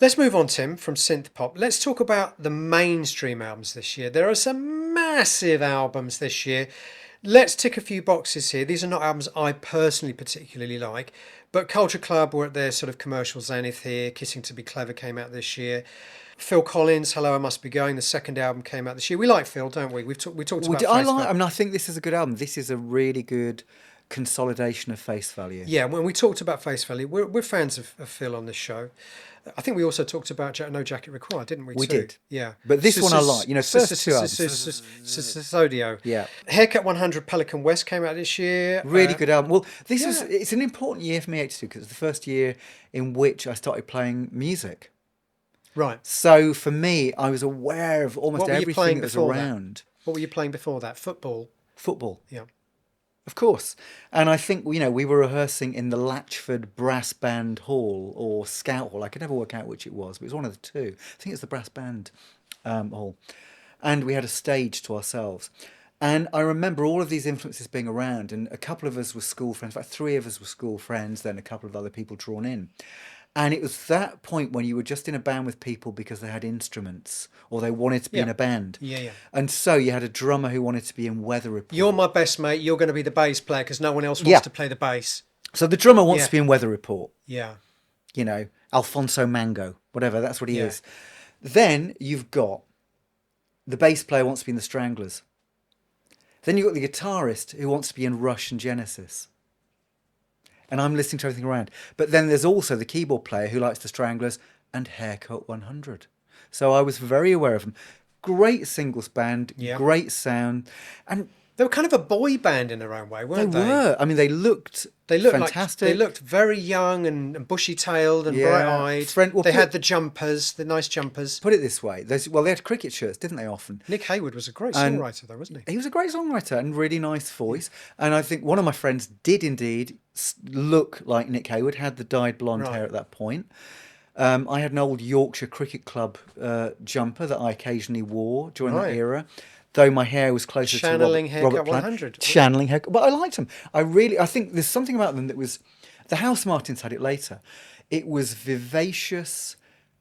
Let's move on, Tim, from synth pop. Let's talk about the mainstream albums this year. There are some massive albums this year. Let's tick a few boxes here. These are not albums I personally particularly like, but Culture Club were at their sort of commercial zenith here. Kissing to Be Clever came out this year. Phil Collins, Hello, I Must Be Going. The second album came out this year. We like Phil, don't we? We talked about I Face like. Value. I mean, I think this is a good album. This is a really good consolidation of face value. Yeah, when we talked about Face Value, we're fans of Phil on this show. I think we also talked about No Jacket Required, didn't we? We too? did. Yeah. But this one I like. You know, first two albums. Sodio. Yeah. Haircut 100 Pelican West came out this year. Really good album. Well, yeah. it's an important year for me, 82, because it's the first year in which I started playing music. Right. So for me, I was aware of almost What were you everything playing that was before that? around. What were you playing before that? Football. Football. Yeah. Of course. And I think, you know, we were rehearsing in the Latchford Brass Band Hall or Scout Hall. I could never work out which it was, but it was one of the two. I think it's the Brass Band Hall. And we had a stage to ourselves. And I remember all of these influences being around, and a couple of us were school friends. In fact, three of us were school friends, then a couple of other people drawn in. And it was that point when you were just in a band with people because they had instruments or they wanted to be Yeah. in a band. Yeah, yeah. And so you had a drummer who wanted to be in Weather Report. You're my best mate. You're going to be the bass player because no one else wants Yeah. to play the bass. So the drummer wants Yeah. to be in Weather Report. Yeah. You know, Alfonso Mango, whatever, that's what he Yeah. is. Then you've got the bass player wants to be in the Stranglers. Then you've got the guitarist who wants to be in Rush and Genesis. And I'm listening to everything around. But then there's also the keyboard player who likes the Stranglers and Haircut 100. So I was very aware of them. Great singles band, Yeah. great sound. And They were kind of a boy band in their own way, they weren't they? were. I mean, they looked fantastic. They looked very young and bushy-tailed and Yeah. bright-eyed. Well, They had the jumpers, the nice jumpers. Put it this way. They had cricket shirts, didn't they, often? Nick Hayward was a great And- songwriter, though, wasn't he? He was a great songwriter and really nice voice. And I think one of my friends did indeed look like Nick Hayward, had the dyed blonde Right. hair at that point. I had an old Yorkshire Cricket Club jumper that I occasionally wore during Right. that era, though my hair was closer Channeling to Haircut Robert Plant. 100. Channeling haircut. But I liked them. I think there's something about them that was... The House Martins had it later. It was vivacious,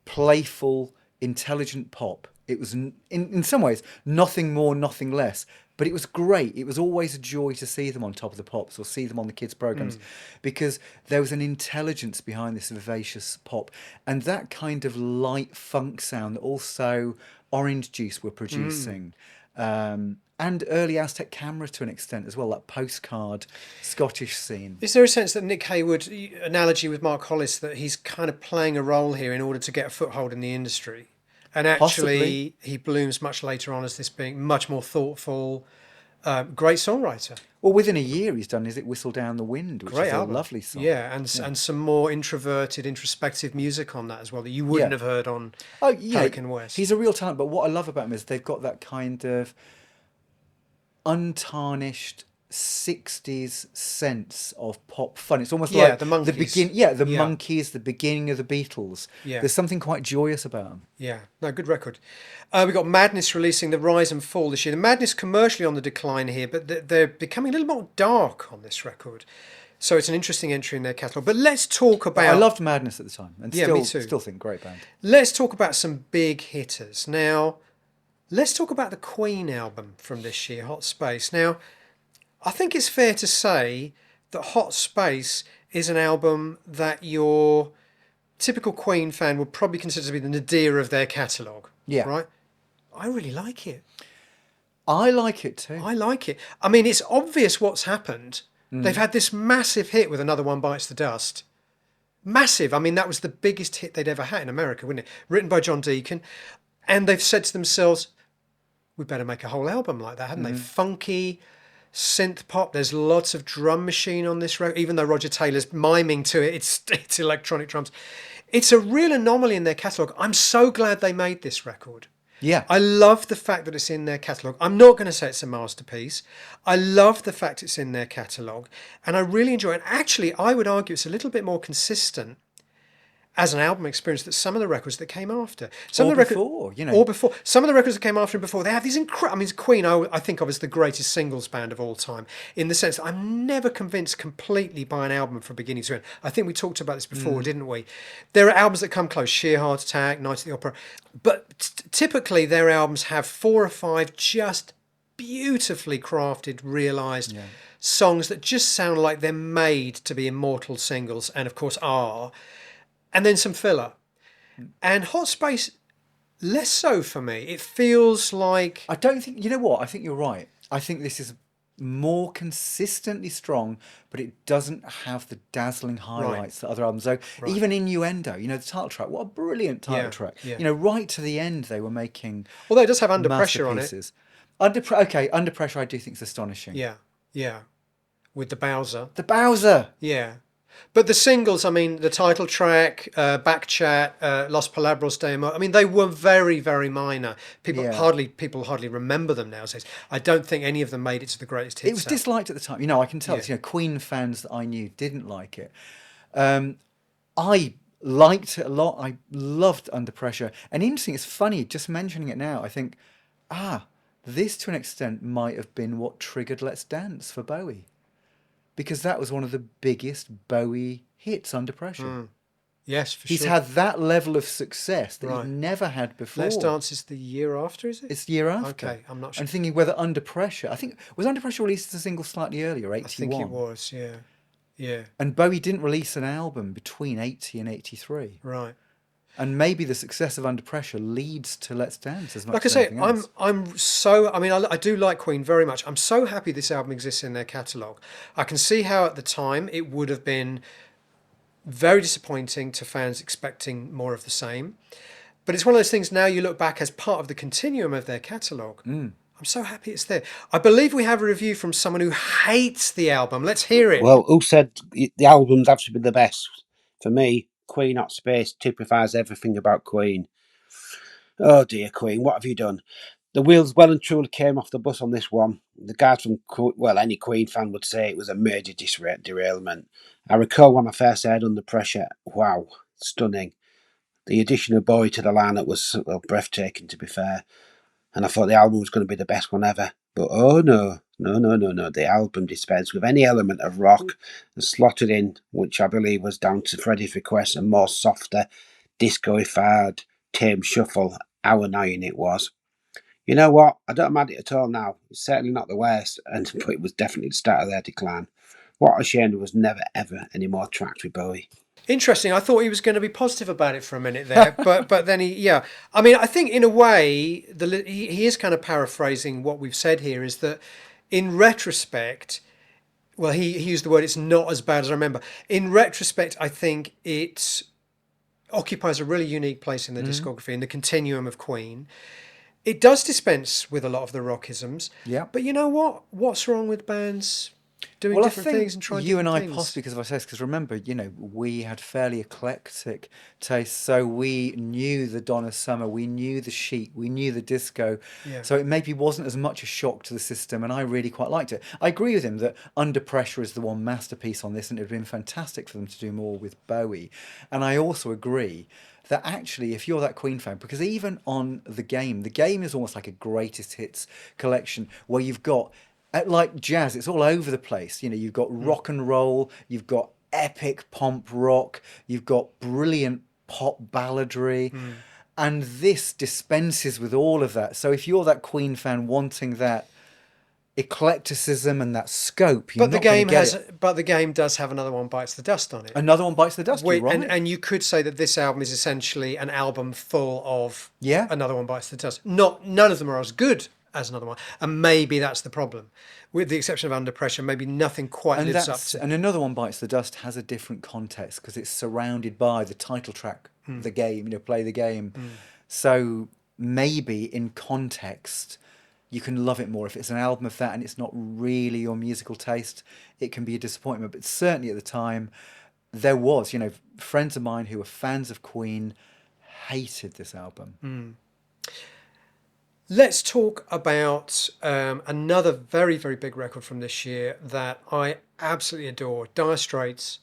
playful, intelligent pop. It was, in some ways, nothing more, nothing less. But it was great. It was always a joy to see them on Top of the Pops or see them on the kids' programs because there was an intelligence behind this vivacious pop. And that kind of light funk sound that also Orange Juice were producing. And early Aztec Camera to an extent as well, that postcard Scottish scene. Is there a sense that Nick Hayward, analogy with Mark Hollis, that he's kind of playing a role here in order to get a foothold in the industry? And actually, Possibly. he blooms much later on as this being much more thoughtful, great songwriter. Well, within a year he's done Is It Whistle Down the Wind, which Great is album. a lovely song. Yeah, and some more introverted, introspective music on that as well that you wouldn't Yeah. have heard on Oh, yeah, Pelican West. he's a real talent. But what I love about him is they've got that kind of untarnished 60s sense of pop fun. It's almost Yeah, like the Monkees. the Yeah. Monkees, the beginning of the Beatles. Yeah. There's something quite joyous about them. Yeah, no, good record. We got Madness releasing The Rise and Fall this year. The Madness commercially on the decline here, but they're becoming a little more dark on this record. So it's an interesting entry in their catalogue. But let's talk about... I loved Madness at the time, and Yeah, me too. still think great band. Let's talk about some big hitters. Now, let's talk about the Queen album from this year, Hot Space. Now, I think it's fair to say that Hot Space is an album that your typical Queen fan would probably consider to be the nadir of their catalogue. Yeah. Right? I really like it. I like it too. I like it. I mean, it's obvious what's happened. They've had this massive hit with Another One Bites the Dust. Massive. I mean, that was the biggest hit they'd ever had in America, wasn't it? Written by John Deacon. And they've said to themselves, we better make a whole album like that, haven't they? Funky, synth pop. There's lots of drum machine on this record, even though Roger Taylor's miming to it. It's electronic drums. It's a real anomaly in their catalogue. I'm so glad they made this record. Yeah. I love the fact that it's in their catalogue. I'm not going to say it's a masterpiece. I love the fact it's in their catalogue. And I really enjoy it. And actually, I would argue it's a little bit more consistent as an album experience that some of the records that came after, some Or of the records, before, you know. or before, some of the records that came after and before, they have these incredible. I mean, Queen, I think of as the greatest singles band of all time, in the sense that I'm never convinced completely by an album from beginning to end. I think we talked about this before, didn't we? There are albums that come close, Sheer Heart Attack, Night at the Opera, but typically their albums have 4 or 5 just beautifully crafted, realised songs that just sound like they're made to be immortal singles, and of course are, and then some filler. And Hot Space, less so for me. It feels like I don't think, you know what? I think you're right. I think this is more consistently strong, but it doesn't have the dazzling highlights that other albums. So even Innuendo, you know, the title track, what a brilliant title track. yeah. You know, right to the end, they were making although it does have Under Pressure on it. masterpieces. Under Pressure, I do think is astonishing. Yeah, yeah. With the Bowser. The Bowser. Yeah. But the singles, I mean, the title track, Back Chat, Los Palabras de Amor, I mean, they were very, very minor. People hardly remember them nowadays. I don't think any of them made it to the greatest hits. It was disliked at the time. You know, I can tell. You know, Queen fans that I knew didn't like it. I liked it a lot. I loved Under Pressure. And interesting, it's funny, just mentioning it now, I think, this to an extent might have been what triggered Let's Dance for Bowie. Because that was one of the biggest Bowie hits, Under Pressure. Yes, for He's sure. had that level of success that he'd never had before. Let's Dance is the year after, is it? It's the year after. Okay, I'm not sure. I'm thinking whether Under Pressure, I think, was Under Pressure released as a single slightly earlier, 81? I think it was, yeah. Yeah. And Bowie didn't release an album between 80 and 83. Right. And maybe the success of Under Pressure leads to Let's Dance as much Like I as say, anything else. I'm so. I mean, I do like Queen very much. I'm so happy this album exists in their catalogue. I can see how at the time it would have been very disappointing to fans expecting more of the same. But it's one of those things. Now you look back as part of the continuum of their catalogue. I'm so happy it's there. I believe we have a review from someone who hates the album. Let's hear it. Well, who said the album's actually been the best? For me, Queen Hot Space typifies everything about Queen. Oh dear, Queen, what have you done? The wheels well and truly came off the bus on this one. The guys from, well, any Queen fan would say it was a major derailment. I recall when I first heard Under Pressure, wow, stunning. The addition of Bowie to the lineup was breathtaking, to be fair. And I thought the album was going to be the best one ever. But oh no. The album dispensed with any element of rock and slotted in, which I believe was down to Freddie's request, a more softer, disco-ified, tame shuffle, how annoying it was. You know what? I don't mind it at all now. It's certainly not the worst, but it was definitely the start of their decline. What a shame there was never, ever any more tracks with Bowie. Interesting. I thought he was going to be positive about it for a minute there, but then yeah. I mean, I think in a way, he is kind of paraphrasing what we've said here. Is that in retrospect, well, he used the word, it's not as bad as I remember. In retrospect, I think it occupies a really unique place in the discography, in the continuum of Queen. It does dispense with a lot of the rockisms. Yeah. But you know what? What's wrong with bands doing different things and trying you different and I things? possibly, because of our taste, because remember, you know, we had fairly eclectic tastes, so we knew the Donna Summer, we knew the Chic, we knew the disco, so it maybe wasn't as much a shock to the system, and I really quite liked it. I agree with him that Under Pressure is the one masterpiece on this, and it would have been fantastic for them to do more with Bowie, and I also agree that actually, if you're that Queen fan, because even on the game is almost like a greatest hits collection where you've got, like jazz, it's all over the place. You know, you've got rock and roll, you've got epic pomp rock, you've got brilliant pop balladry, and this dispenses with all of that. So if you're that Queen fan wanting that eclecticism and that scope, you're not going to get it. But the game does have Another One Bites the Dust on it. Another One Bites the Dust, you're right. And you could say that this album is essentially an album full of Yeah. Another One Bites the Dust. None of them are as good as Another One, and maybe that's the problem. With the exception of Under Pressure, maybe nothing quite lives up to. And Another One Bites the Dust has a different context because it's surrounded by the title track, the game, you know, Play the Game. So maybe in context, you can love it more. If it's an album of that and it's not really your musical taste, it can be a disappointment. But certainly at the time, there was, you know, friends of mine who were fans of Queen hated this album. Let's talk about another very, very big record from this year that I absolutely adore. Dire Straits,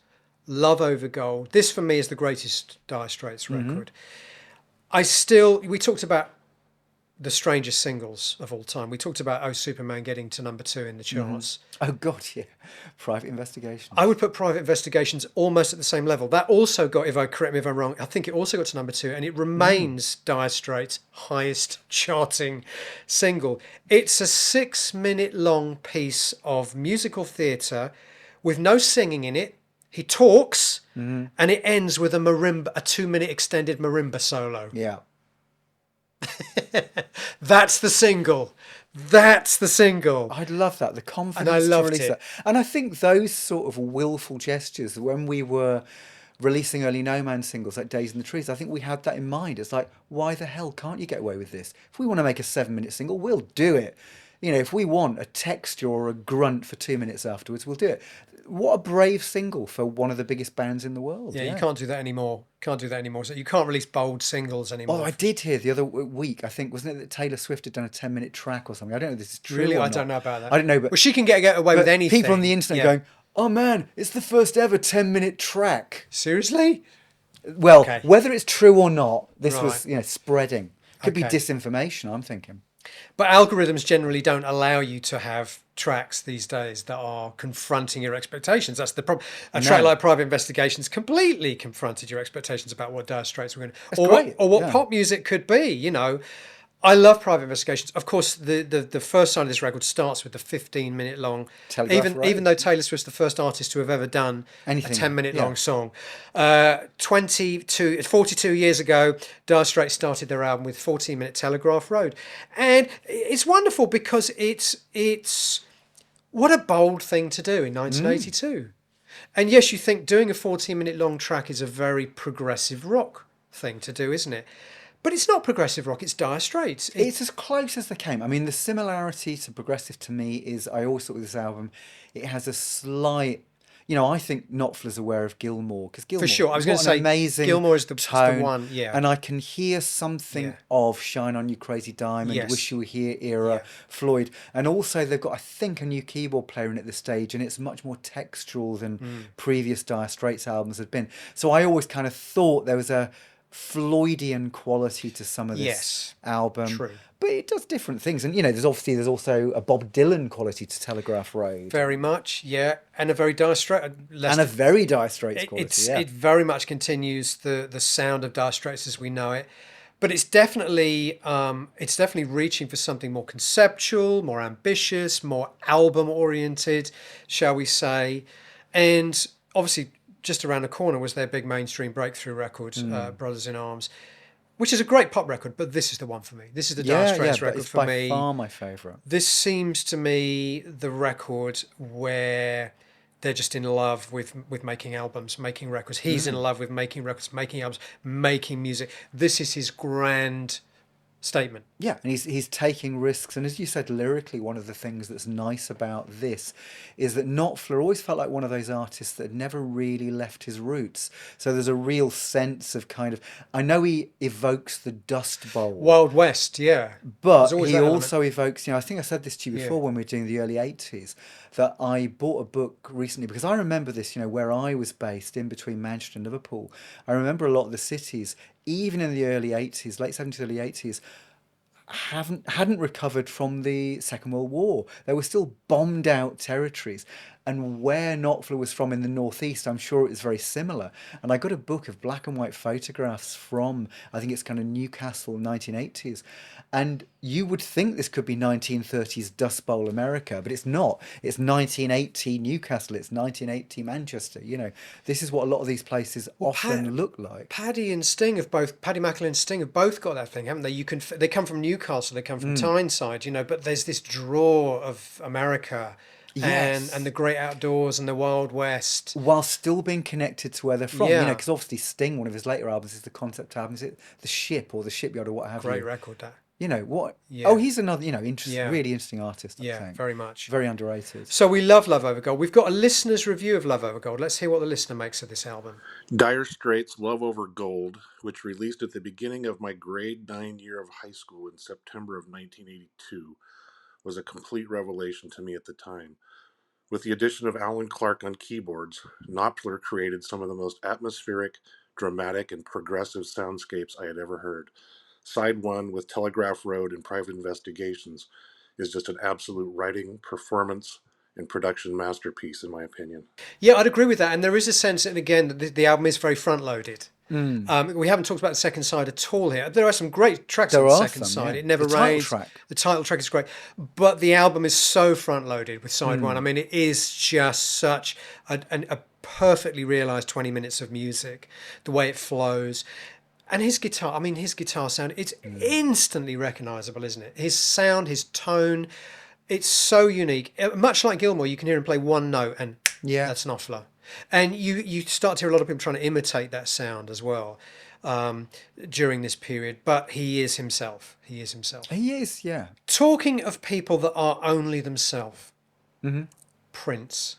Love Over Gold. This for me is the greatest Dire Straits Mm-hmm. record. We talked about the strangest singles of all time. We talked about Oh Superman getting to number 2 in the charts. Oh God, yeah. Private I Investigations. would put Private Investigations almost at the same level. That also got, if I correct me if I'm wrong, I think it also got to number 2, and it remains Dire Straits' highest charting single. It's a 6-minute long piece of musical theatre with no singing in it. He talks, and it ends with a 2-minute extended marimba solo. Yeah. That's the single. That's the single. I'd love that. The And I confidence to loved release it. that. And I think those sort of willful gestures, when we were releasing early No Man singles like Days in the Trees, I think we had that in mind. It's like, why the hell can't you get away with this? If we want to make a 7-minute single, we'll do it. You know, if we want a texture or a grunt for 2 minutes afterwards, we'll do it. What a brave single for one of the biggest bands in the world. Yeah, you can't do that anymore. Can't do that anymore. So you can't release bold singles anymore. Oh, I did hear the other week, I think, wasn't it that Taylor Swift had done a 10-minute track or something? I don't know if this is true Really, or I not. don't know about that. I don't know, but Well, she can get away with but anything. people on the internet Yeah. going, oh man, it's the first ever 10-minute track. Seriously? Well, Okay. whether it's true or not, this was, Right. spreading. Could be Okay. disinformation, I'm thinking. But algorithms generally don't allow you to have tracks these days that are confronting your expectations. That's the problem. A track like Private Investigations completely confronted your expectations about what Dire Straits were going to, great, or what yeah. pop music could be. You know, I love Private Investigations. Of course, the first side of this record starts with the 15-minute long. Telegraph Road. Even though Taylor Swift's the first artist to have ever done Anything, a 10-minute yeah. long song. 42 years ago, Dire Straits started their album with 14-minute Telegraph Road, and it's wonderful because it's what a bold thing to do in 1982. And yes, you think doing a 14-minute long track is a very progressive rock thing to do, isn't it? But it's not progressive rock, it's Dire Straits. It's as close as they came. I mean, the similarity to progressive to me is, I always thought with this album, it has a slight, I think Knopfler's aware of Gilmour, because Gilmour, For sure, I was what going to an say amazing Gilmour is the tone, one, yeah. and I can hear something Yeah. of Shine On You Crazy Diamond, Yes. Wish You Were Here era, Yeah. Floyd, and also they've got, I think, a new keyboard player in at this stage, and it's much more textural than previous Dire Straits albums had been. So I always kind of thought there was a Floydian quality to some of this Yes, album. true. But it does different things. And, there's also a Bob Dylan quality to Telegraph Road. Very much, yeah. And a very Dire Straits. And a very Dire Straits quality, yeah. It very much continues the sound of Dire Straits as we know it. But it's definitely reaching for something more conceptual, more ambitious, more album oriented, shall we say. And obviously just around the corner was their big mainstream breakthrough record, Brothers in Arms, which is a great pop record, but this is the one for me. This is the Dire Straits but record it's for by me. far my favourite. This seems to me the record where they're just in love with making albums, making records. He's in love with making records, making albums, making music. This is his grand statement. Yeah, and he's taking risks. And as you said, lyrically, one of the things that's nice about this is that Knopfler always felt like one of those artists that had never really left his roots. So there's a real sense of kind of, I know he evokes the Dust Bowl. Wild West, yeah. But There's always he that element. also evokes, I think I said this to you before when we were doing the early 80s, that I bought a book recently, because I remember this, where I was based in between Manchester and Liverpool. I remember a lot of the cities, even in the early 80s, late 70s, early 80s, hadn't recovered from the Second World War. They were still bombed out territories. And where Knopfler was from in the northeast, I'm sure it was very similar. And I got a book of black and white photographs from, I think it's kind of Newcastle, 1980s. And you would think this could be 1930s Dust Bowl America, but it's not. It's 1980 Newcastle, it's 1980 Manchester. This is what a lot of these places often look like. Paddy and Sting Paddy McAloon and Sting have both got that thing, haven't they? They come from Newcastle, they come from Tyneside, but there's this draw of America. Yes. And the great outdoors and the Wild West. While still being connected to where they're from. Yeah. Because obviously Sting, one of his later albums, is the concept album. Is it The Ship or The Shipyard or what have you? Great record, that. What? Yeah. Oh, he's another, really interesting artist, I Yeah, think. very much. Very underrated. So we love Love Over Gold. We've got a listener's review of Love Over Gold. Let's hear what the listener makes of this album. Dire Straits' Love Over Gold, which released at the beginning of my grade 9 year of high school in September of 1982, was a complete revelation to me at the time. With the addition of Alan Clark on keyboards, Knopfler created some of the most atmospheric, dramatic, and progressive soundscapes I had ever heard. Side 1 with Telegraph Road and Private Investigations is just an absolute writing, performance, and production masterpiece, in my opinion. Yeah, I'd agree with that. And there is a sense, and again, that the album is very front loaded. We haven't talked about the second side at all here. There are some great tracks on There the are second some, side. yeah. It Never The title Rains. track. The title track is great. But the album is so front loaded with side one. I mean, it is just such a perfectly realised 20 minutes of music, the way it flows. And his guitar, I mean, his guitar sound, it's instantly recognisable, isn't it? His sound, his tone, it's so unique. Much like Gilmour, you can hear him play one note and Yeah. that's Knopfler. And you start to hear a lot of people trying to imitate that sound as well during this period. But he is himself. He is himself. He is, yeah. Talking of people that are only themselves, Prince,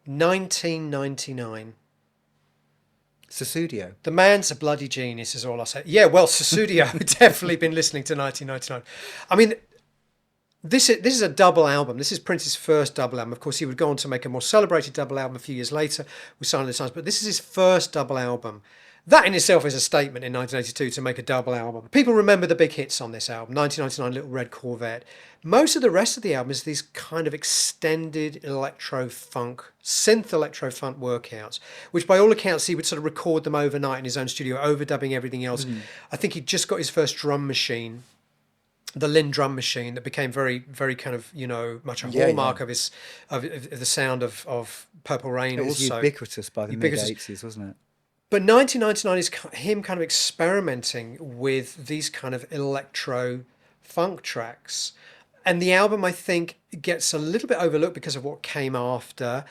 1999. Susudio. The man's a bloody genius, is all I say. Yeah, well, Susudio definitely been listening to 1999. I mean, this is a double album. This is Prince's first double album. Of course, he would go on to make a more celebrated double album a few years later with Sign of the Times, but this is his first double album. That in itself is a statement in 1982 to make a double album. People remember the big hits on this album, 1999, Little Red Corvette. Most of the rest of the album is these kind of extended electro-funk, synth electro-funk workouts, which by all accounts he would sort of record them overnight in his own studio, overdubbing everything else. I think he'd just got his first drum machine, the Lynn drum machine, that became very, very kind of, much a hallmark of his of the sound of Purple Rain. It was also ubiquitous by the mid-80s, wasn't it? But 1999 is him kind of experimenting with these kind of electro funk tracks. And the album, I think, gets a little bit overlooked because of what came after,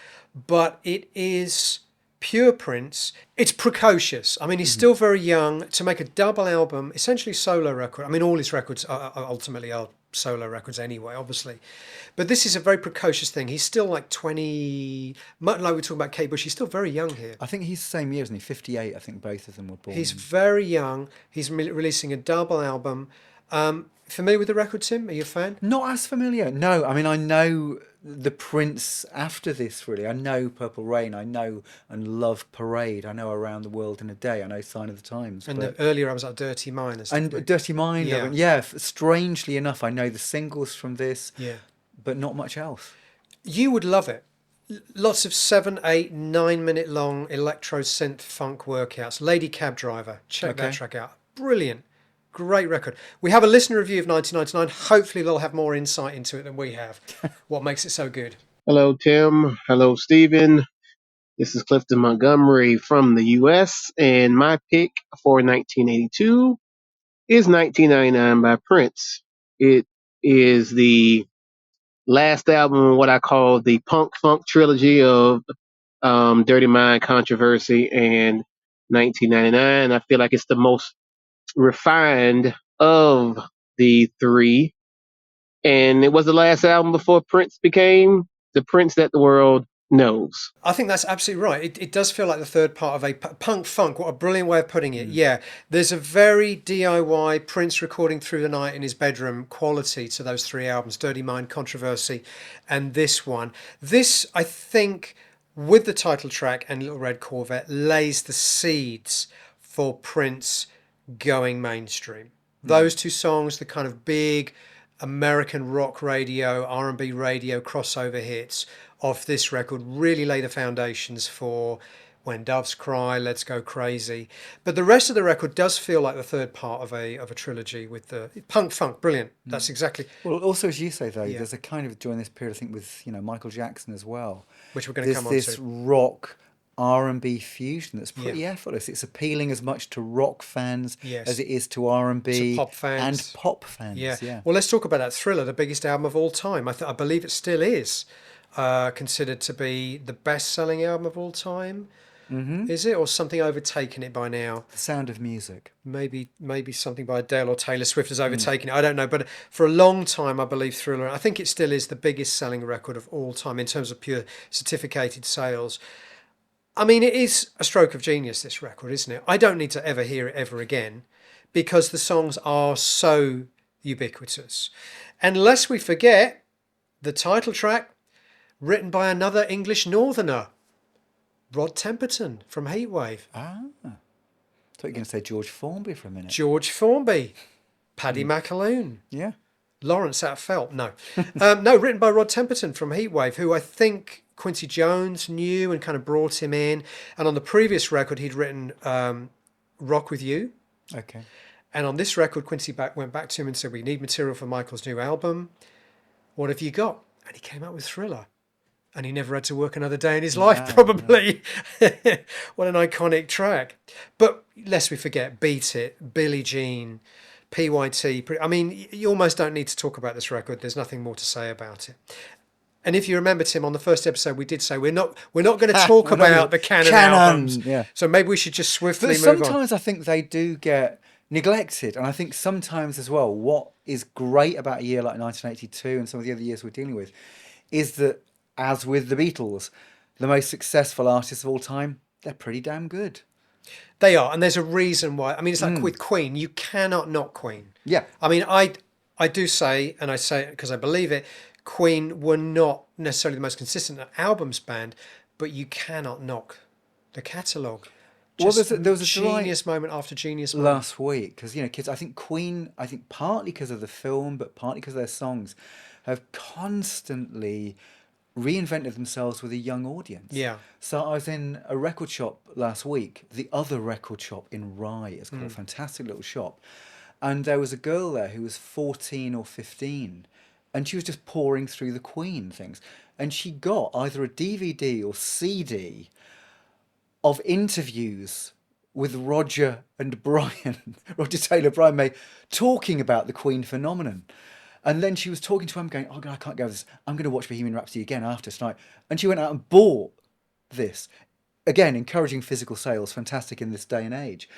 but it is pure Prince. It's precocious. I mean, he's still very young. To make a double album, essentially solo record. I mean, all his records are ultimately are solo records anyway, obviously. But this is a very precocious thing. He's still like 20, much like we're talking about Kate Bush, he's still very young here. I think he's the same year, isn't he? 58, I think both of them were born. He's very young. He's releasing a double album. Familiar with the record, Tim? Are you a fan? Not as familiar. No, I mean, I know the Prince after this, really. I know Purple Rain. I know and love Parade. I know Around the World in a Day. I know Sign of the Times. And the earlier albums like Dirty Mind and stuff. And Dirty Mind. Yeah. Strangely enough, I know the singles from this, but not much else. You would love it. Lots of 7, 8, 9 minute long electro synth funk workouts. Lady Cab Driver. Check that track out. Brilliant. Great record. We have a listener review of 1999. Hopefully they'll have more insight into it than we have. What makes it so good? Hello, Tim. Hello, Stephen. This is Clifton Montgomery from the U.S., and my pick for 1982 is 1999 by Prince. It is the last album in what I call the punk funk trilogy of Dirty Mind, Controversy, and 1999. I feel like it's the most refined of the three, and it was the last album before Prince became the Prince that the world knows. I think that's absolutely right. It does feel like the third part of a punk funk. What a brilliant way of putting it. Yeah, there's a very DIY Prince recording through the night in his bedroom quality to those three albums, Dirty Mind, Controversy, and this one. This, I think, with the title track and Little Red Corvette, lays the seeds for Prince going mainstream. Those two songs, the kind of big American rock radio, R&B radio crossover hits of this record, really lay the foundations for When Doves Cry, Let's Go Crazy. But the rest of the record does feel like the third part of a trilogy with the punk funk. Brilliant. That's exactly. Well, also as you say though, there's a kind of during this period, I think, with Michael Jackson as well, Which we're going to come on there's this to. rock R&B fusion that's pretty effortless. It's appealing as much to rock fans as it is to R&B To pop fans. and pop fans. Yeah. Well, let's talk about that. Thriller, the biggest album of all time. I believe it still is considered to be the best-selling album of all time. Mm-hmm. Is it, or something overtaken it by now? The Sound of Music. Maybe something by Adele or Taylor Swift has overtaken it. I don't know, but for a long time, I believe Thriller. I think it still is the biggest-selling record of all time in terms of pure certificated sales. I mean, it is a stroke of genius, this record, isn't it? I don't need to ever hear it ever again because the songs are so ubiquitous. And lest we forget, the title track, written by another English northerner, Rod Temperton from Heatwave. Ah. I thought you were going to say George Formby for a minute. George Formby, Paddy McAloon, Yeah. Lawrence out Felt. No. No, written by Rod Temperton from Heatwave, who I think Quincy Jones knew and kind of brought him in. And on the previous record, he'd written Rock With You. Okay. And on this record, Quincy went back to him and said, we need material for Michael's new album. What have you got? And he came out with Thriller. And he never had to work another day in his life, probably. What an iconic track. But lest we forget, Beat It, Billie Jean, PYT. I mean, you almost don't need to talk about this record. There's nothing more to say about it. And if you remember, Tim, on the first episode, we did say we're not going to talk about the canon albums. Yeah. So maybe we should just swiftly But move on. sometimes I think they do get neglected. And I think sometimes as well, what is great about a year like 1982 and some of the other years we're dealing with is that, as with the Beatles, the most successful artists of all time, they're pretty damn good. They are, and there's a reason why. I mean, it's like with Queen, you cannot knock Queen. Yeah. I mean, I do say, and I say it because I believe it, Queen were not necessarily the most consistent albums band, but you cannot knock the catalogue. Well, Just there was a genius moment after genius moment. last week because kids, I think Queen, partly because of the film, but partly because of their songs, have constantly reinvented themselves with a young audience. Yeah. So I was in a record shop last week, the other record shop in Rye, it's called, a fantastic little shop, and there was a girl there who was 14 or 15, and she was just pouring through the Queen things, and she got either a DVD or CD of interviews with Roger Taylor, Brian May, talking about the Queen phenomenon. And then she was talking to him going, oh, God, I can't go with this. I'm going to watch Bohemian Rhapsody again after tonight. And she went out and bought this. Again, encouraging physical sales, fantastic in this day and age.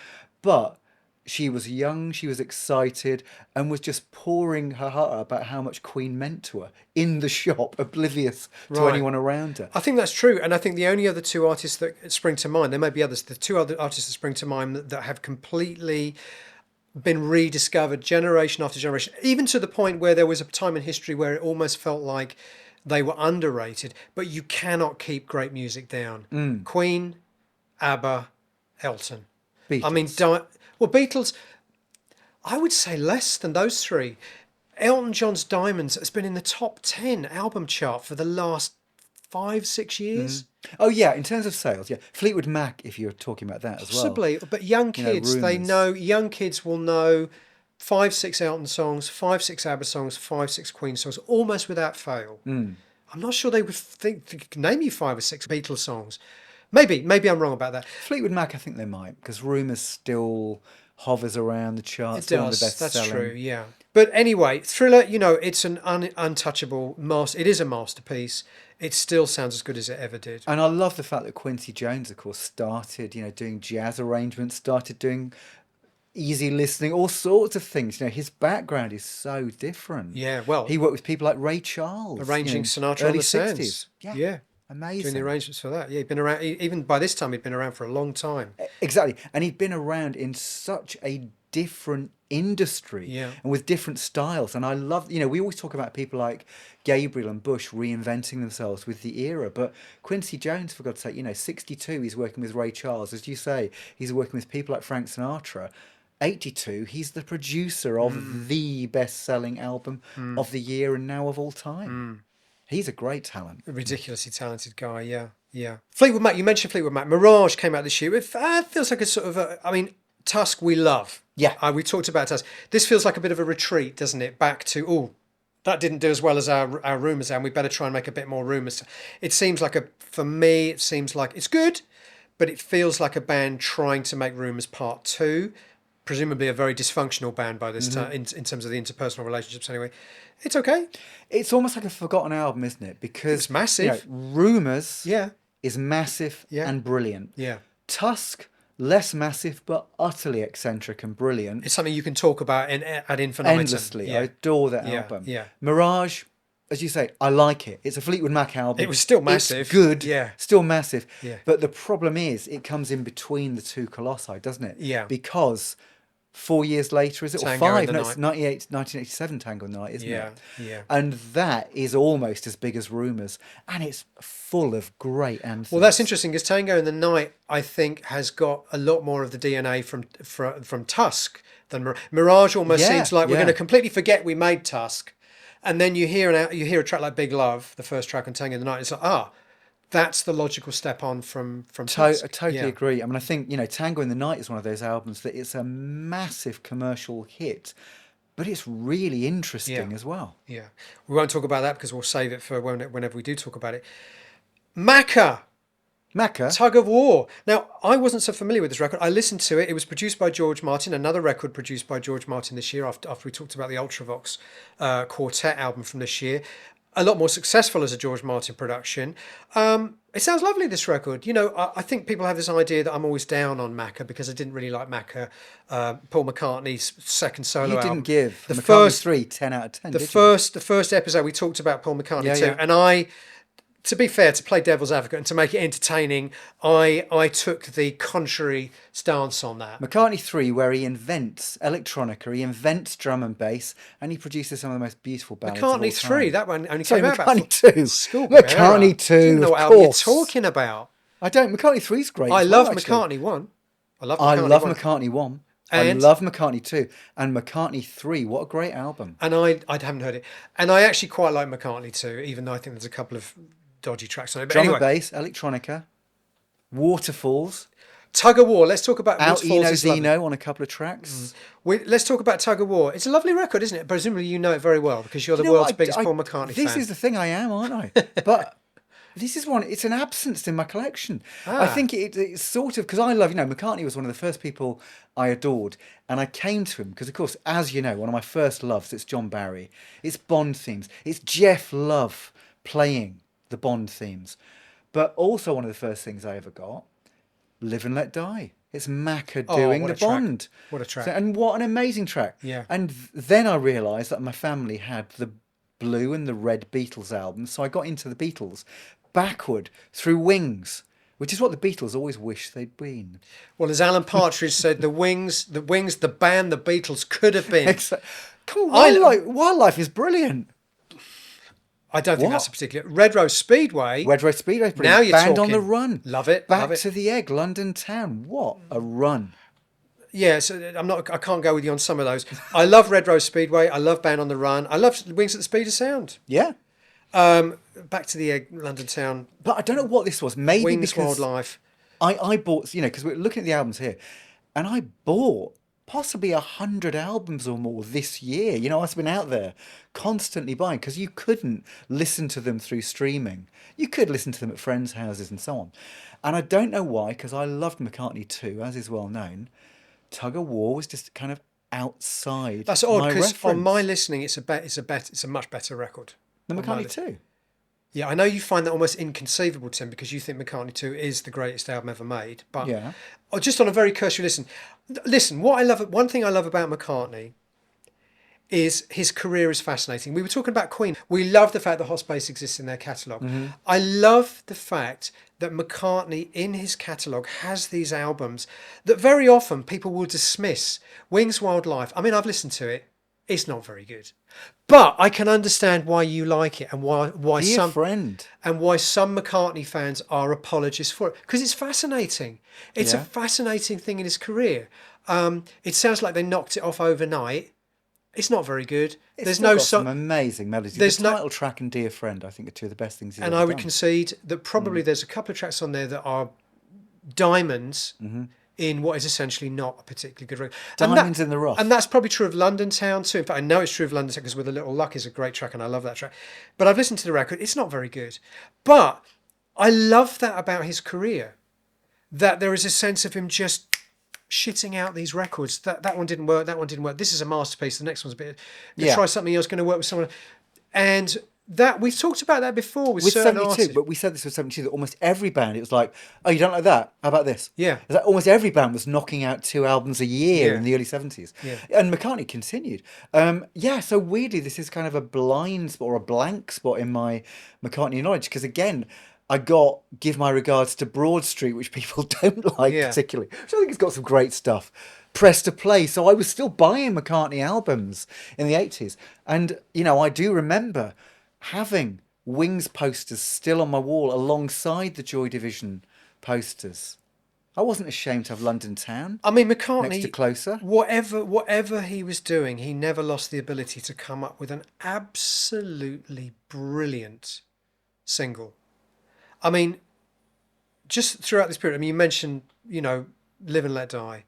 But she was young, she was excited, and was just pouring her heart out about how much Queen meant to her in the shop, oblivious to Right. anyone around her. I think that's true, and I think the only other two artists that spring to mind, there may be others, the two other artists that spring to mind that have completely been rediscovered generation after generation, even to the point where there was a time in history where it almost felt like they were underrated, but you cannot keep great music down. Queen, ABBA, Elton. Beatles. I mean, Beatles, I would say less than those three. Elton John's Diamonds has been in the top 10 album chart for the last 5-6 years. Oh, yeah, in terms of sales, yeah. Fleetwood Mac, if you're talking about that as well. Possibly, but young kids, young kids will know 5-6 Elton songs, 5-6 ABBA songs, 5-6 Queen songs, almost without fail. I'm not sure they would name you 5 or 6 Beatles songs. Maybe I'm wrong about that. Fleetwood Mac, I think they might, because Rumours still hovers around the charts. It still one of does. the best That's selling. true. Yeah. But anyway, Thriller. It's an untouchable master. It is a masterpiece. It still sounds as good as it ever did. And I love the fact that Quincy Jones, of course, started, doing jazz arrangements, started doing easy listening, all sorts of things. His background is so different. Yeah. Well, He worked with people like Ray Charles, arranging Sinatra early on the 60s. Sands. Yeah. Amazing. Doing the arrangements for that. Yeah, he'd been around. Even by this time, he'd been around for a long time. Exactly. And he'd been around in such a different industry, Yeah. and with different styles. And I love, we always talk about people like Gabriel and Bush reinventing themselves with the era. But Quincy Jones, for God's sake, 62, he's working with Ray Charles. As you say, he's working with people like Frank Sinatra. 82, he's the producer of the best-selling album of the year and now of all time. He's a great talent. A ridiculously talented guy, yeah. Fleetwood Mac, you mentioned Fleetwood Mac. Mirage came out this year. It feels like a sort of Tusk we love. Yeah. We talked about Tusk. This feels like a bit of a retreat, doesn't it? Back to, that didn't do as well as our Rumours, and we better try and make a bit more Rumours. It seems like for me, it seems like it's good, but it feels like a band trying to make Rumours Part 2. Presumably a very dysfunctional band by this time, in terms of the interpersonal relationships anyway. It's okay. It's almost like a forgotten album, isn't it? Because It's massive. Rumours Yeah. is massive Yeah. and brilliant. Yeah. Tusk, less massive but utterly eccentric and brilliant. It's something you can talk about ad infinitum. Endlessly. Yeah. I adore that Yeah, album. yeah. Mirage, as you say, I like it. It's a Fleetwood Mac album. It was still massive. It's good. Yeah. Still massive. Yeah. But the problem is it comes in between the two colossi, doesn't it? Yeah. Because 4 years later, is it? Tango Or in 5? the No, it's Night. 1987 Tango in the Night, isn't Yeah, it? yeah. And that is almost as big as Rumours. And it's full of great anthems. Well, that's interesting because Tango in the Night, I think, has got a lot more of the DNA from Tusk than Mirage. Almost Yeah, seems like we're yeah. going to completely forget we made Tusk, and then you hear a track like Big Love, the first track on Tango in the Night. It's like that's the logical step on from I Tusk. totally Yeah. agree. I mean, I think, Tango in the Night is one of those albums that it's a massive commercial hit, but it's really interesting Yeah. as well. Yeah, we won't talk about that because we'll save it for whenever we do talk about it. Macca. Macca, Tug of War. Now, I wasn't so familiar with this record. I listened to it. It was produced by George Martin, another record produced by George Martin this year after we talked about the Ultravox quartet album from this year. A lot more successful as a George Martin production. It sounds lovely, this record. I think people have this idea that I'm always down on Macca because I didn't really like Macca, Paul McCartney's second solo you album. didn't give the McCartney first 3 10 out of 10, the did you? first episode we talked about Paul McCartney Yeah, too, yeah. and to be fair, to play devil's advocate and to make it entertaining, I took the contrary stance on that. McCartney 3, where he invents electronica, he invents drum and bass, and he produces some of the most beautiful ballads of all McCartney time. 3, that one only Sorry, came out about McCartney 2. Schoolboy McCartney era. 2, Didn't know of what album you're course. talking about. I don't. McCartney 3 is great. I as well, love actually. McCartney 1. I love I love 1. McCartney 1. And- I love McCartney 2. And McCartney 3, what a great album. And I haven't heard it. And I actually quite like McCartney 2, even though I think there's a couple of dodgy tracks on it. But Drum anyway, and bass, electronica, Waterfalls, Tug of War. Let's talk about Out Waterfalls Eno is lovely. Zeno on a couple of tracks. Let's talk about Tug of War. It's a lovely record, isn't it? Presumably you know it very well because you're the You know world's what? biggest Paul McCartney This fan. is the thing, I am, aren't I? But this is one, it's an absence in my collection. I think it's sort of, because I love, McCartney was one of the first people I adored. And I came to him because, of course, as you know, one of my first loves, it's John Barry. It's Bond themes. It's Jeff Love playing the Bond themes. But also one of the first things I ever got, Live and Let Die. It's Macca doing what the a track. Bond. What a track. And what an amazing track. Yeah. And then I realised that my family had the blue and the red Beatles albums, so I got into the Beatles backward through Wings, which is what the Beatles always wished they'd been. Well, as Alan Partridge said, the Wings, the band the Beatles could have been. Come on, Wildlife is brilliant. I don't think What? that's a particular. Red Rose Speedway. Red Rose Speedway, brilliant. Now you're Band on talking. the Run. Love it. Back love it. to the Egg, London Town. What a run. Yeah, so I can't go with you on some of those. I love Red Rose Speedway. I love Band on the Run. I love Wings at the Speed of Sound. Yeah. Back to the Egg, London Town. But I don't know what this was. Maybe Wings, because Wildlife. I bought, because we're looking at the albums here, and I bought possibly 100 albums or more this year. I've been out there constantly buying because you couldn't listen to them through streaming. You could listen to them at friends' houses and so on. And I don't know why, because I loved McCartney too, as is well known. Tug of War was just kind of outside. That's odd my because on reference. my listening, it's a much better record. The on my McCartney list. too. Yeah, I know you find that almost inconceivable, Tim, because you think McCartney 2 is the greatest album ever made. But Yeah. just on a very cursory listen, one thing I love about McCartney is his career is fascinating. We were talking about Queen. We love the fact that Hot Space exists in their catalogue. Mm-hmm. I love the fact that McCartney in his catalogue has these albums that very often people will dismiss. Wings, Wildlife. I mean, I've listened to it. It's not very good. But I can understand why you like it and why Dear friend. and why some McCartney fans are apologists for it, because it's fascinating. It's a Yeah. fascinating thing in his career. It sounds like they knocked it off overnight. It's not very good. It's There's still no got some amazing melodies. there's The no- title track and Dear Friend, I think, are two of the best things he's and ever I would done. concede that probably there's a couple of tracks on there that are diamonds in what is essentially not a particularly good record. And Diamonds in the Rough. And that's probably true of London Town too. In fact, I know it's true of London Town because With a Little Luck is a great track and I love that track. But I've listened to the record. It's not very good. But I love that about his career, that there is a sense of him just shitting out these records. That one didn't work. That one didn't work. This is a masterpiece. The next one's a bit. Yeah. Try something else. Going to work with someone. And that we've talked about that before with With certain 72, artists. but we said this with 72, that almost every band, it was like, oh, you don't like that? How about this? Yeah. It's like almost every band was knocking out 2 albums a year Yeah. in the early 70s. Yeah. And McCartney continued. So weirdly, this is kind of a blind spot or a blank spot in my McCartney knowledge, because again, I got Give My Regards to Broad Street, which people don't like Yeah. particularly. Which I think it's got some great stuff. Press to Play. So I was still buying McCartney albums in the 80s. And, I do remember having Wings posters still on my wall alongside the Joy Division posters. I wasn't ashamed to have London Town I mean, next to McCartney, Closer. whatever he was doing, he never lost the ability to come up with an absolutely brilliant single. I mean, just throughout this period, I mean, you mentioned, Live and Let Die.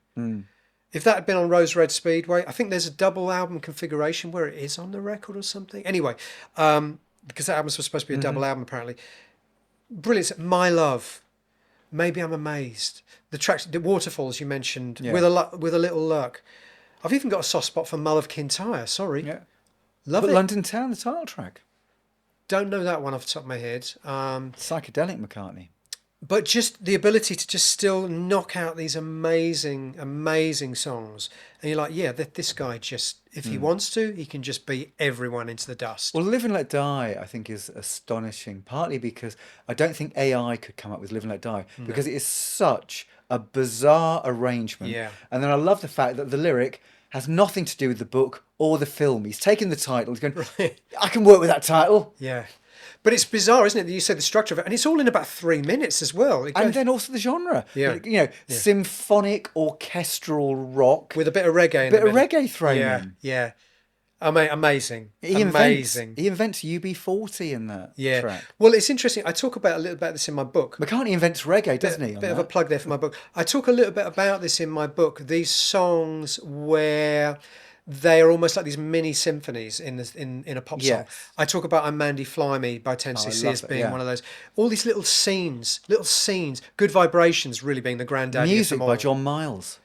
If that had been on Rose Red Speedway, I think there's a double album configuration where it is on the record or something. Anyway, because that album was supposed to be a double album, apparently. Brilliant. My Love. Maybe I'm Amazed. The tracks, the Waterfalls you mentioned, Yeah. with a little luck. I've even got a soft spot for Mull of Kintyre. Sorry, Yeah. love But it. London Town, the title track. Don't know that one off the top of my head. Psychedelic McCartney. But just the ability to just still knock out these amazing, amazing songs, and you're like, yeah, this guy just, if he wants to, he can just beat everyone into the dust. Well, Live and Let Die, I think, is astonishing, partly because I don't think AI could come up with Live and Let Die, because it is such a bizarre arrangement. Yeah. And then I love the fact that the lyric has nothing to do with the book or the film. He's taken the title, he's going, I can work with that title. Yeah. But it's bizarre, isn't it, that you said the structure of it, and it's all in about 3 minutes as well. It And goes- then also the genre. Yeah. Symphonic orchestral rock with a bit of reggae in bit the of middle. reggae thrown Yeah, in. yeah. Amazing. He Amazing. invents UB40 in that Yeah. track. Well, it's interesting. I talk about a little about this in my book. McCartney invents reggae, doesn't he? on Bit of a that? plug there for my book. I talk a little bit about this in my book. These songs where they are almost like these mini symphonies in a pop song. Yes. I talk about "I'm Mandy Fly Me" by 10cc love as it, being yeah. one of those. All these little scenes, Good Vibrations really being the granddaddy Music of them by all. John Miles.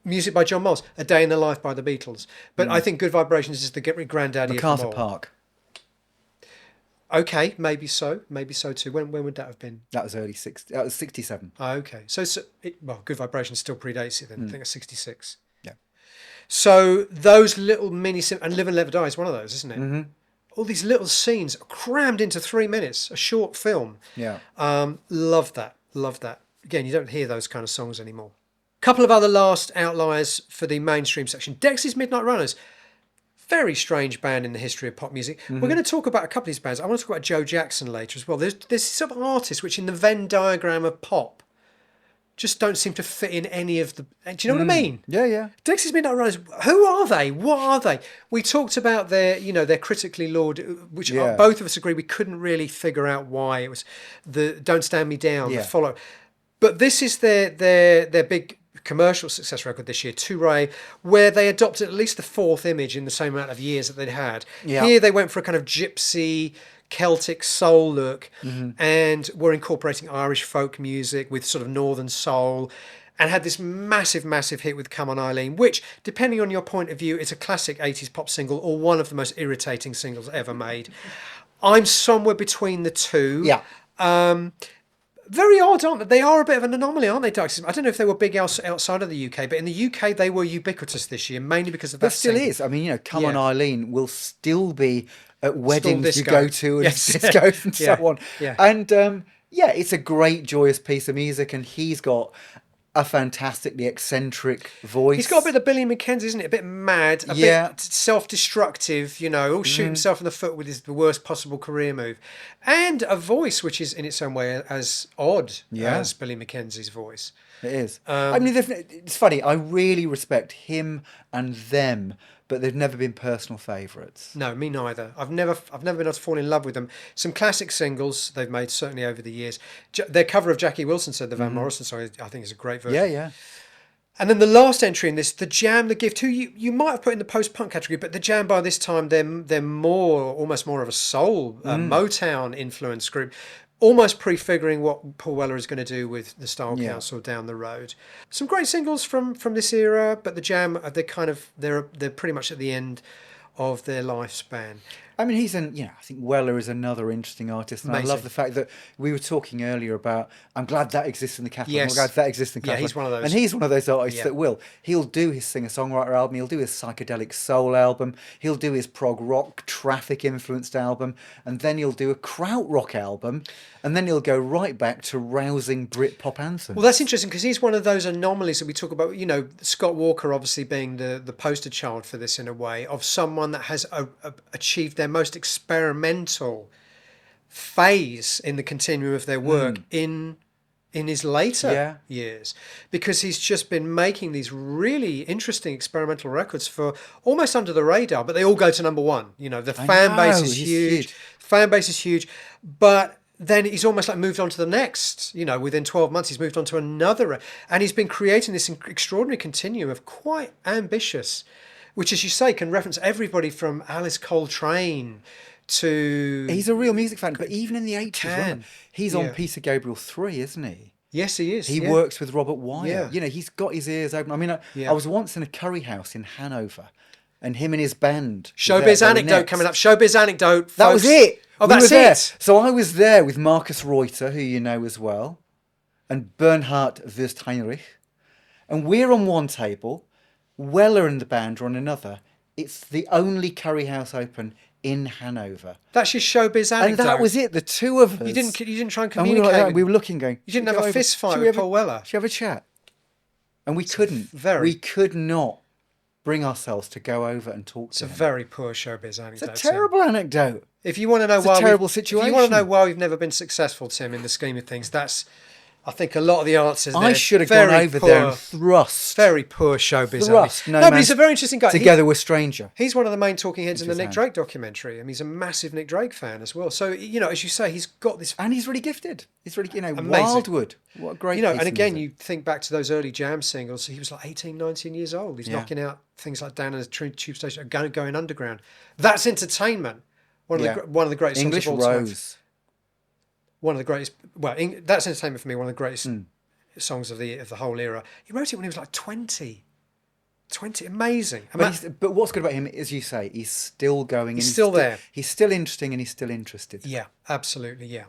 Music by John Miles, A Day in the Life by the Beatles. But I think Good Vibrations is the granddaddy of MacArthur them all. Park. Okay, maybe so too. When would that have been? That was early 60s. That was 67. Oh, okay, so Good Vibrations still predates it then. I think it's 66. Yeah. So those little and Live and Let Die is one of those, isn't it? Mm-hmm. All these little scenes crammed into 3 minutes, a short film. Yeah. Love that. Again, you don't hear those kind of songs anymore. Couple of other last outliers for the mainstream section. Dexys Midnight Runners. Very strange band in the history of pop music. We're going to talk about a couple of these bands. I want to talk about Joe Jackson later as well. There's some artists which in the Venn diagram of pop just don't seem to fit in any of the... Do you know what I mean? Yeah, yeah. Dexys Midnight Runners, who are they? What are they? We talked about their critically lauded, which Yeah. both of us agree we couldn't really figure out why. It was the Don't Stand Me Down, Yeah. the follow. But this is their big commercial success record this year, Too-Rye-Ay, where they adopted at least the fourth image in the same amount of years that they'd had. Yeah. Here they went for a kind of gypsy, Celtic soul look and were incorporating Irish folk music with sort of northern soul and had this massive, massive hit with Come On Eileen, which, depending on your point of view, is a classic 80s pop single or one of the most irritating singles ever made. I'm somewhere between the two. Yeah. Very odd, aren't they? They are a bit of an anomaly, aren't they, Dexys? I don't know if they were big outside of the UK, but in the UK they were ubiquitous this year, mainly because of that But still single. is. I mean, Come Yeah. On Eileen will still be at weddings you disco. go to and Yes. discos and Yeah. so on. Yeah. And it's a great, joyous piece of music, and he's got a fantastically eccentric voice. He's got a bit of Billy McKenzie, isn't it? A bit mad, a Yeah. bit self-destructive, all shoot himself in the foot with the worst possible career move. And a voice which is in its own way as odd Yeah. as Billy McKenzie's voice. It is. I mean, it's funny. I really respect him and them, but they've never been personal favourites. No, me neither. I've never been able to fall in love with them. Some classic singles they've made certainly over the years. Their cover of Jackie Wilson said the Van Morrison song, I think is a great version. Yeah, yeah. And then the last entry in this, The Jam, The Gift, who you might have put in the post-punk category, but The Jam by this time, they're almost more of a soul, Motown influence group, almost prefiguring what Paul Weller is going to do with the Style Council down the road. Some great singles from this era, but The Jam, they're pretty much at the end of their lifespan. I mean, I think Weller is another interesting artist, and I Amazing. love the fact that we were talking earlier about. I'm glad that exists in the catalogue. Yes. I'm glad that exists in the Yeah, catalogue. he's one of those. And he's one of those artists Yeah. that will. He'll do his singer-songwriter album. He'll do his psychedelic soul album. He'll do his prog rock, traffic influenced album, and then he'll do a krautrock album, and then he'll go right back to rousing Brit pop anthems. Well, that's interesting because he's one of those anomalies that we talk about. Scott Walker obviously being the poster child for this in a way, of someone that has achieved their most experimental phase in the continuum of their work in his later years, because he's just been making these really interesting experimental records for almost under the radar, but they all go to number one. The fan base is huge. Fan base is huge, but then he's almost like moved on to the next. Within 12 months, he's moved on to another, and he's been creating this extraordinary continuum of quite ambitious, which, as you say, can reference everybody from Alice Coltrane to... He's a real music fan, but even in the 80s, Can. he's on Peter Gabriel 3, isn't he? Yes, he is. He yeah. works with Robert Wyatt. Yeah. He's got his ears open. I mean, I was once in a curry house in Hanover, and him and his band. Showbiz anecdote coming up. Showbiz anecdote. That was it. Oh, We were that's there. it. So I was there with Marcus Reuter, who you know as well, and Bernhard Wüstheinrich, and we're on one table. Weller and the band are on another. It's the only curry house open in Hanover. That's your showbiz anecdote. And that was it. The two of us. You didn't try and And we were, communicate. like that, with- we were looking, going. You didn't "Should we have go a over? fist fight Should we with have Paul Weller. Should we have a chat? And we couldn't. very- We could not bring ourselves to go over and talk It's to a him. very poor showbiz anecdote. It's a terrible anecdote. If you want to know It's a why terrible If you want to situation. know why we've never been successful, Tim, in the scheme of things, that's, I think, a lot of the answers. I there. should have Very gone over poor, there and thrust. Very poor showbiz. Thrust. No, No, but he's man. a very interesting guy. Together we're stranger. He's one of the main talking heads in the his Nick hand. Drake documentary. I mean, he's a massive Nick Drake fan as well. So, as you say, he's got this. And he's really gifted. He's really, Amazing. Wildwood. What a great piece And of again, music. you think back to those early Jam singles. He was like 18, 19 years old. He's Yeah. knocking out things like Down in the Tube Station, going underground. That's entertainment. One of the greatest English songs of all time. Rose. One of the greatest. Well, that's entertainment for me. One of the greatest songs of the whole era. He wrote it when he was like 20. 20, amazing. But what's good about him, as you say, he's still going. And He's still there. He's still interesting and he's still interested. Yeah, absolutely, yeah.